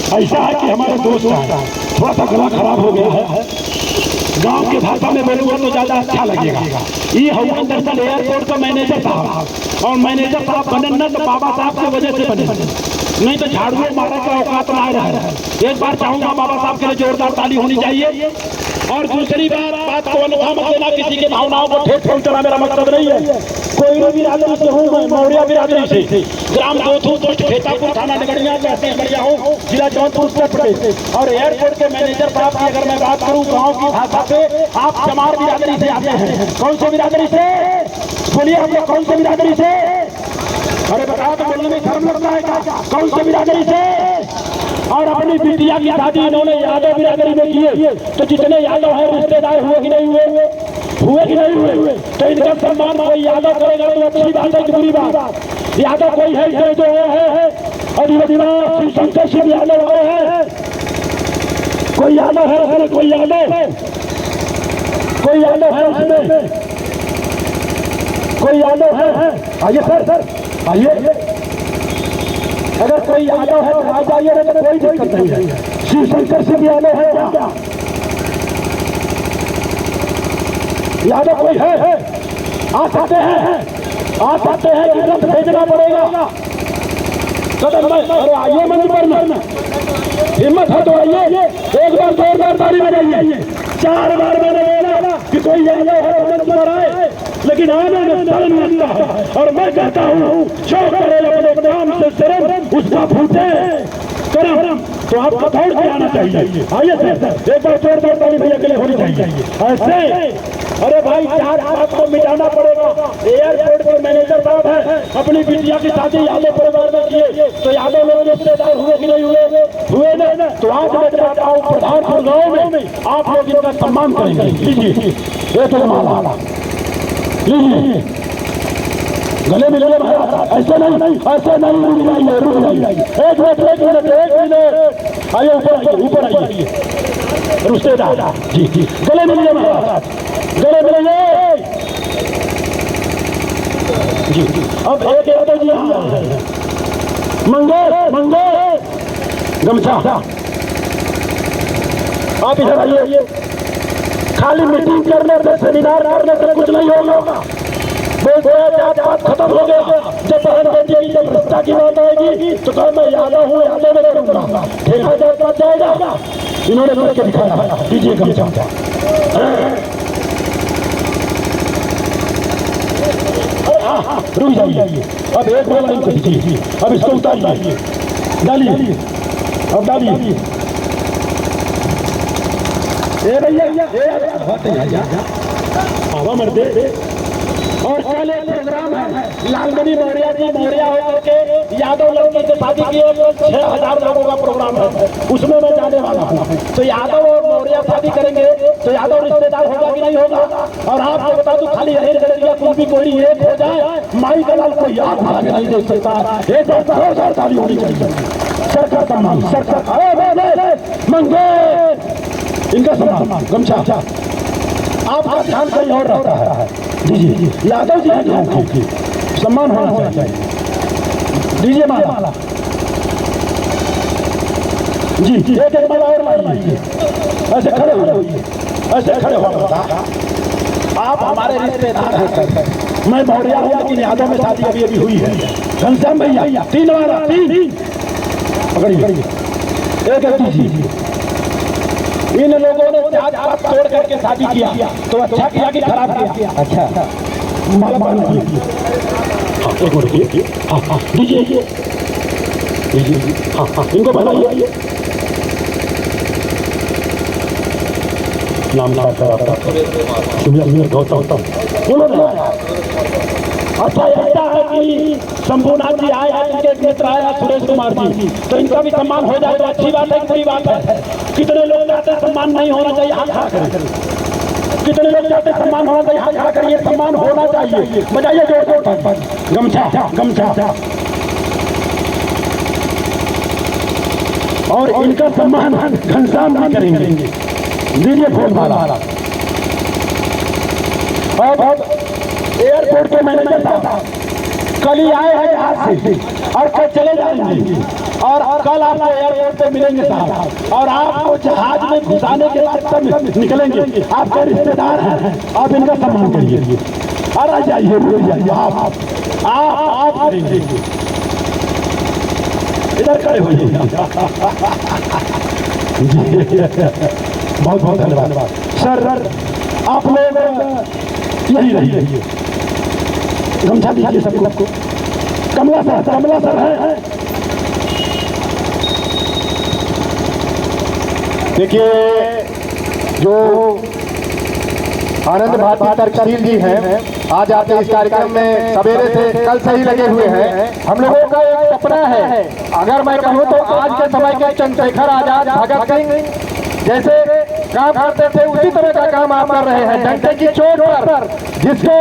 ऐसा है कि हमारे दोस्त हैं, थोड़ा सा गला खराब हो गया है, गांव के भाषा में बोलूंगा तो ज्यादा अच्छा लगेगा। ये हुआ दरअसल एयरपोर्ट का मैनेजर साहब, और मैनेजर साहब बने न तो बाबा साहब की वजह से बने, नहीं तो झाड़ू मारा का औकात ना रहा। एक बार चाहूंगा बाबा साहब के लिए जोरदार ताली होनी चाहिए। और दूसरी बात को अनोखा मत लेना, किसी के भावनाओं को ठेठ पहुंचाना मेरा मकसद नहीं है। कोई भी बिरादरी से हूँ मैं, मौर्या बिरादरी से, ग्राम दोथू पोस्ट खेतापुर थाना नगड़िया कहते बढ़िया हूँ, जिला जौनपुर उत्तर प्रदेश। और एयरपोर्ट के मैनेजर साहब की अगर मैं बात करूँ गाँव की भाषा पे, आप चमार बिरादरी से आते हैं। कौन से बिरादरी से बोलिए, हम लोग कौन से बिरादरी से? अरे बताओ तो, बोलने में शर्म लगता है क्या? कौन से बिरादरी से? और अपनी बिटिया की शादी इन्होंने यादव बिरादरी में किए, तो जितने यादव हैं रिश्तेदार हुए कि नहीं हुए? हुए कि नहीं हुए? तो इनका सम्मान कोई यादव करेगा तो अच्छी बात है कि बुरी बात? यादव कोई है जो है अधिवदिवास शंकर सिंह यादव है, कोई यादव है उसमें? कोई यादव है उसमें? कोई यादव है? आइए सर आइए, अगर कोई यादव है तो आ जाइए, नहीं तो कोई दिक्कत नहीं है। शिव शंकर सिंह यादव है क्या? यादव कोई है? आ सकते हैं कि रथ भेजना पड़ेगा कदम में? अरे आइए मंच पर में, हिम्मत है तो आइए, एक बार जोरदार ताली बजाइए। 4 बार मैंने बोला कि कोई यादव है तो मंच पर आए, लेकिन आने में शर्म लगता है। और मैं कहता हूँ जो करे अपने काम से शर्म उसका फूटे करम, तो आपको दौड़ के आना चाहिए। आइए सर, एक बार जोरदार ताली भैया के लिए होनी चाहिए ऐसे। अरे भाई 4 बात को मिटाना पड़ेगा। एयरपोर्ट के मैनेजर साहब है, अपनी बिटिया की शादी यादव परिवार में किए, तो यादव लोग रिश्तेदार हुए कि नहीं हुए? हुए ना? तो आज मैं चाहता हूँ प्रधानपुर गाँव में आप लोग इनका सम्मान करेंगे। लीजिए एक माला, लीजिए गले मिले महाराज, ऐसे नहीं, रुक जाइए, एक मिनट, आइए ऊपर आइए रिश्तेदार जी, गले मिलिए महाराज, गले मिलिए जी। अब एक यादव जी मंगे गमछा, आप इधर आइए। खाली मीटिंग करने से, सेमिनार करने से कुछ नहीं होगा। बात खत्म हो गया। जब बहन बेटी की जब रिश्ता की बात आएगी तो कहा मैं यादव हूँ, यादव में करूँगा, ठेका जाएगा। इन्होंने करके दिखाया, दीजिए गमछा। रुक जाइए, अब एक वाला इनको दीजिए, अब इसको उतारिए, डालिए, अब डालिए। हवा मर दे। और कल एक प्रोग्राम है, लालमणि मौर्या जी मौर्या होकर के यादव लड़की से शादी किए, 6000 लोगों का प्रोग्राम है, उसमें मैं जाने वाला हूँ। तो यादव और मौर्या शादी करेंगे तो यादव रिश्तेदार होगा कि नहीं होगा? और आपको बता दूं, खाली लड़कियां कुल भी कोई एक हो जाए, माई का लाल कोई याद बना के नहीं देख सकता। एक बार ताली होनी चाहिए। सरकार सम्मान, मंगे इनका सम्मान, गमछा। आपका ध्यान कहीं और रहता है। दीजिए यादव जी का सम्मान होना चाहिए। दीजिए माला जी, एक माला और लाइए। ऐसे खड़े होइए, ऐसे खड़े हो। आप हमारे रिश्तेदार हैं सर, मैं मौर्या हूँ लेकिन यादव में शादी अभी हुई है। घनश्याम भैया 3 वाला 3 पकड़िए, एक दीजिए। इन लोगों ने जात पात तोड़ करके शादी किया, तो अच्छा किया कि खराब किया? अच्छा, माला बांध दीजिए। एक और दीजिए, इनको बनाइए। नाम गौतम बोलो ना। अच्छा ऐसा है कि शंभुनाथ जी आए हैं, इनके एक मित्र आया सुरेश कुमार जी, तो इनका भी सम्मान हो जाए तो अच्छी बात है कि बुरी बात है? कितने लोग चाहते हैं सम्मान नहीं होना चाहिए? हाथ खड़ा करें। कितने लोग चाहते हैं सम्मान होना चाहिए? हाथ खड़ा करिए। सम्मान होना चाहिए, बजाइए जोर। गमछा और इनका सम्मान घनश्याम भी करेंगे। दीजिए फोन माला। अब एयरपोर्ट के मैनेजर साहब कल ही आए हैं यहाँ से और कल चले जाएंगे। और कल आपको एयरपोर्ट पे मिलेंगे साहब, और आपको जहाज में घुसाने के बाद तब निकलेंगे। आपके रिश्तेदार हैं, आप इनका सम्मान करिए। अरे जाइए, भूल जाइए, आप करेंगे, इधर खड़े होइए। बहुत बहुत धन्यवाद सर। आप लोग यही रहिए, गमछा दीजिए सबको। कमला सर है। देखिए, जो आनंद भारती तर्कशील जी हैं, आज आपके इस कार्यक्रम में सवेरे से कल से ही लगे हुए हैं। हम लोगों का एक सपना है, अगर मैं कहूँ तो आज के समय के चंद्रशेखर आजाद, भगत सिंह जैसे काम करते थे उसी तरह का काम आप कर रहे हैं, डंडे की चोट पर। जिसको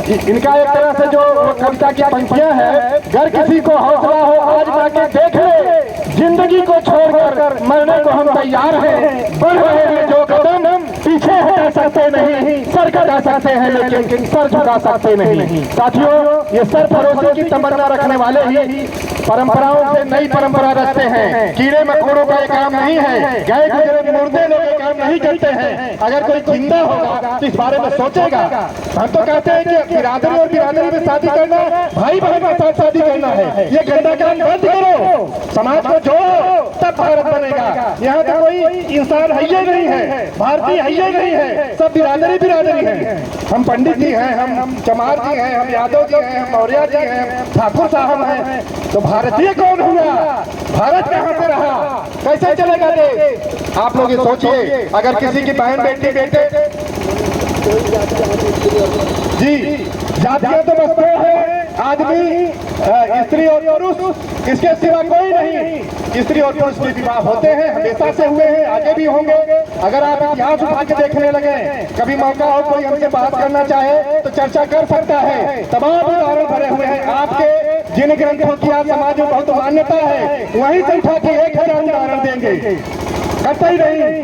इनका एक तरह से जो कविता की पंक्तियां है, अगर किसी को हौसला हो आज जाके देख ले, जिंदगी को छोड़कर मरने को हम तैयार हैं। बढ़ रहे हैं जो कदम, पीछे हटा सकते नहीं, सर कटा सकते हैं लेकिन सर झुका सकते नहीं। साथियों, ये सर भरोसे की तमन्ना रखने वाले ही परंपराओं से नई परंपरा रचते हैं। कीड़े मकोड़ों का ये काम नहीं है, गए गुजरे मुर्दे लोग ये काम नहीं करते हैं। अगर कोई जिंदा होगा तो इस बारे में सोचेगा। हम तो कहते हैं कि बिरादरी और बिरादरी में शादी करना, भाई बहन के साथ शादी करना है। ये गंदा काम बंद करो, समाज को जोड़ो, तब भारत बनेगा। यहाँ तो कोई इंसान है ही नहीं है, भारतीय है ही नहीं है, सब बिरादरी है। हम पंडित जी हैं, हम चमार जी हैं, हम यादव जी हैं, हम मौर्य जी हैं, ठाकुर साहब हैं, तो भारतीय कौन हुआ? भारत कहाँ पे रहा? कैसे चलेगा देश? आप लोग ये सोचिए, अगर किसी की बहन बेटी बेटे जी, जातियां तो बस दो है, आदमी, स्त्री और पुरुष, इसके सिवा कोई नहीं। स्त्री और पुरुष के विवाह होते हैं, हमेशा से हुए हैं, आगे भी होंगे। अगर आप इतिहास उठा के देखने लगे, कभी मौका हो कोई हमसे बात करना चाहे तो चर्चा कर सकता है। तमाम उदाहरण भरे हुए हैं आपके, जिन ग्रंथों की आज समाज में बहुत मान्यता है, वहीं से उठा के 1000 उदाहरण देंगे, करता ही नहीं।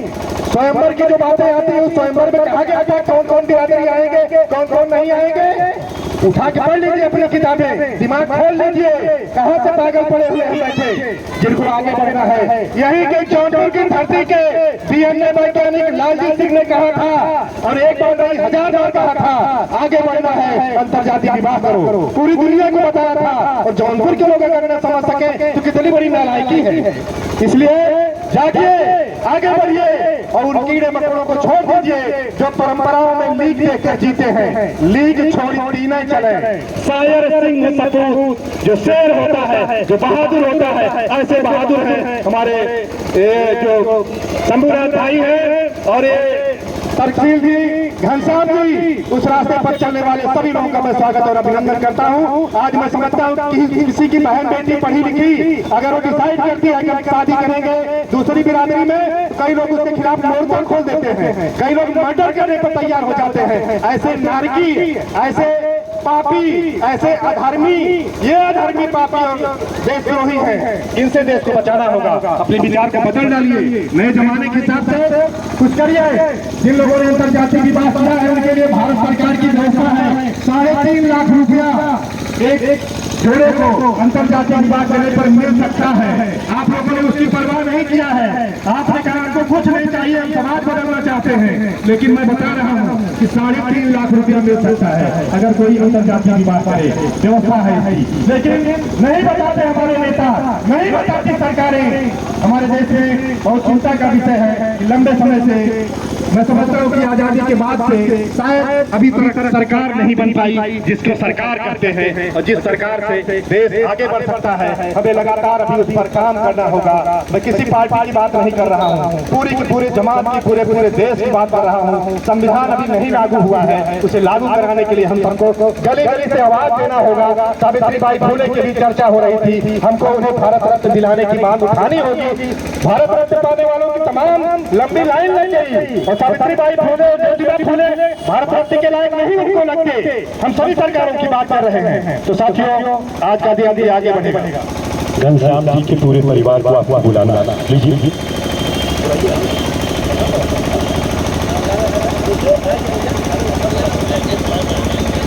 स्वयंवर की जो बातें आती है, उस स्वयंवर में कहा गया था कौन कौन बिरादरी आएंगे, कौन कौन नहीं आएंगे। उठा के पढ़ लीजिए अपनी किताबें, दिमाग खोल लीजिए, कहाँ से पागल पड़े हुए हैं बैठे, जिनको आगे बढ़ना है। यही के जौनपुर की धरती के DNA वैज्ञानिक लालजी सिंह ने कहा था, और एक बार नहीं 1000 बार कहा था, आगे बढ़ना है, अंतरजातीय विवाह करो। पूरी दुनिया को बताया था, और जौनपुर के लोग अगर न समझ सके तो कितनी बड़ी नालायकी है। इसलिए जागिए, आगे बढ़िए, और उन कीड़े मकोड़ों को छोड़ दीजिए जो परंपराओं में लीग देकर जीते हैं। लीग छोड़ी तीन चले। शायर सिंह सपूत, जो शेर होता है, जो बहादुर होता है, ऐसे बहादुर हैं हमारे जो शंभूनाथ भाई हैं, और तर्कशील जी, घनश्याम जी, उस रास्ते पर चलने वाले सभी लोगों का मैं स्वागत और अभिनंदन करता हूं। आज मैं समझता हूं कि किसी की बहन बेटी पढ़ी लिखी अगर वो डिसाइड करती है कि हम शादी करेंगे दूसरी बिरादरी में, कई लोग उसके खिलाफ मोर्चा खोल देते हैं, कई लोग मर्डर करने पर तैयार हो जाते हैं। ऐसे नारकी, ऐसे पापी, ऐसे अधर्मी, ये अधर्मी पापी और देशद्रोही हैं, इनसे देश को बचाना होगा। अपने विचार को बदल डालिए, नए जमाने के हिसाब से कुछ करिए। जिन लोगों ने अंतर्जातीय विवाह किया है उनके लिए भारत सरकार की व्यवस्था है 3.5 लाख रुपया एक जोड़े को अंतर्जातीय विवाह करने पर मिल सकता है। आप लोगों ने उसकी परवाह नहीं किया है, आपने कहा आपको कुछ नहीं चाहिए, हम समाज बदलना चाहते हैं। लेकिन मैं बता रहा हूँ कि 3.5 लाख रुपया मिल सकता है अगर कोई अंतर्जातीय विवाह करे, व्यवस्था है इसकी। लेकिन नहीं बताते हमारे नेता, नहीं बताती सरकारें। हमारे देश में बहुत चिंता का विषय है कि लंबे समय से मैं समझता हूँ कि आजादी के बाद से शायद अभी तक सरकार नहीं बन पाई जिसको सरकार कहते हैं, और जिस सरकार से देश आगे बढ़ सकता है। हमें लगातार अभी उस पर काम करना होगा। मैं किसी पार्टी की बात नहीं कर रहा हूँ, पूरी की पूरे जमात की, पूरे देश की बात कर रहा हूँ। संविधान अभी नहीं लागू हुआ है, उसे लागू कराने के लिए हम सबको गली गली से आवाज देना होगा। सावित्रीबाई फुले की भी चर्चा हो रही थी, हमको उन्हें भारत रत्न दिलाने की मांग उठानी होगी। भारत रत्न पाने वालों की तमाम लंबी लाइन लग गई, और सावित्रीबाई फुले, ज्योतिबा फुले भारत रत्न के लायक नहीं उनको लगते। हम सभी सरकारों की बात कर रहे हैं। तो साथियों, आज का दिन आगे बढ़ेगा। घनश्याम जी के पूरे परिवार को आपको बुलाना लीजिए।